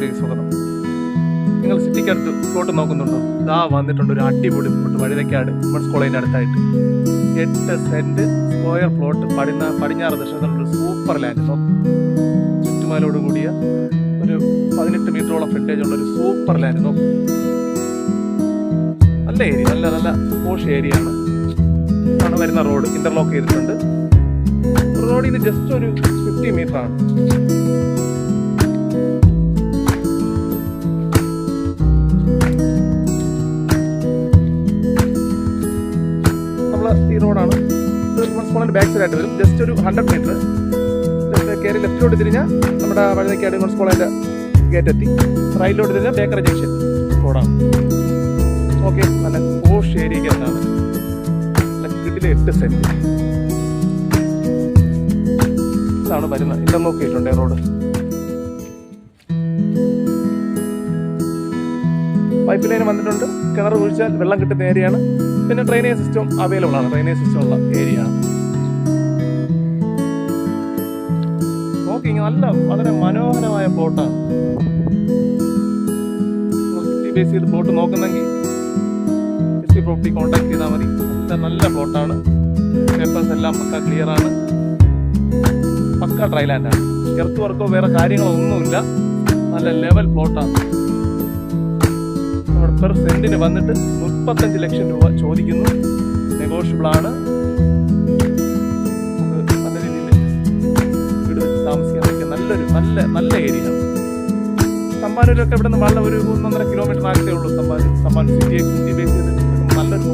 വീഡിയോയിലേക്ക് സ്വാഗതം. നിങ്ങൾ സിറ്റിക്കടുത്ത് പ്ലോട്ട് നോക്കുന്നുണ്ടോ? ഇതാ വന്നിട്ടുണ്ട് ഒരു അടിപൊളി പ്ലോട്ട് വഴുതക്കാട് വിമൻസ് കോളേജിൻ്റെ അടുത്തായിട്ട്. 8 സെന്റ് സ്ക്വയർ പ്ലോട്ട് പടിഞ്ഞാറ് ദർശനത്തിലുള്ള സൂപ്പർ ലാൻഡ്. ചുറ്റുമലോട് കൂടിയ ഒരു 18 മീറ്ററോളം ഫ്രണ്ടേജ് ഉള്ള ഒരു സൂപ്പർ ലാൻഡ്. നോക്കും, നല്ല ഏരിയ, നല്ല പോഷ് ഏരിയ ആണ്. വരുന്ന റോഡ് ഇന്റർലോക്ക് ചെയ്തിട്ടുണ്ട്. റോഡിന് ജസ്റ്റ് ഒരു 50 മീറ്റർ ആണ്. ഈ റോഡാണ് വിമൻസ് ബാക്ക് സൈഡ് ആയിട്ട് വരും. ജസ്റ്റ് ഒരു 100 മീറ്റർ കയറി ലെഫ്റ്റിലോട്ട് തിരിഞ്ഞാൽ നമ്മുടെ വഴുതക്കാട് വിമൻസ് കോളേജിന്റെ ഗേറ്റ് എത്തി. റൈറ്റിലോട്ട് തിരിഞ്ഞാൽ ബേക്കറി ജംഗ്ഷൻ റോഡാണ്. ഓക്കെ, നല്ല പോഷ് ഏരിയക്ക് എന്താണ് കിട്ടിലെ 8 സെന്റ് ഇതാണ് വരുന്നത്. ഇന്റർലോക്ക് ചെയ്തിട്ടുണ്ട് റോഡ്. പൈപ്പ് ലൈൻ വന്നിട്ടുണ്ട്. കിണർ കുഴിച്ചാൽ വെള്ളം കിട്ടുന്ന ഏരിയയാണ്. പിന്നെ ഡ്രെയിനേജ് സിസ്റ്റം അവൈലബിൾ ആണ്. ഡ്രെയിനേജ് സിസ്റ്റം ഉള്ള ഏരിയ ആണ്. നോക്കി, വളരെ മനോഹരമായ പ്ലോട്ടാണ്. സിറ്റി ബേസ് ചെയ്ത് പ്ലോട്ട് നോക്കുന്നെങ്കിൽ ST പ്രോപ്പർട്ടി കോൺടാക്ട് ചെയ്താൽ മതി. നല്ല പ്ലോട്ടാണ്. പേപ്പേഴ്സ് എല്ലാം പക്ക ക്ലിയർ ആണ്. പക്ക ഡ്രൈ ലാൻഡാണ്. എർത്ത് വർക്കോ വേറെ കാര്യങ്ങളോ ഒന്നുമില്ല. നല്ല ലെവൽ പ്ലോട്ടാണ്. പെർ സെന്റിന് വന്നിട്ട് 35 ലക്ഷം രൂപ ചോദിക്കുന്നു. നെഗോഷ്യബിൾ ആണ്. നമുക്ക് നല്ല രീതിയിൽ വീട് വെച്ച് താമസിക്കാൻ പറ്റിയ നല്ല ഏരിയ ആണ്. തമ്പാനൂരൊക്കെ ഇവിടെ നിന്ന് വളരെ ഒരു 1.5 കിലോമീറ്റർ ആകത്തേ ഉള്ളൂ. തമ്പാനൂർ സിറ്റി ബേസ് ചെയ്ത് നല്ലൊരു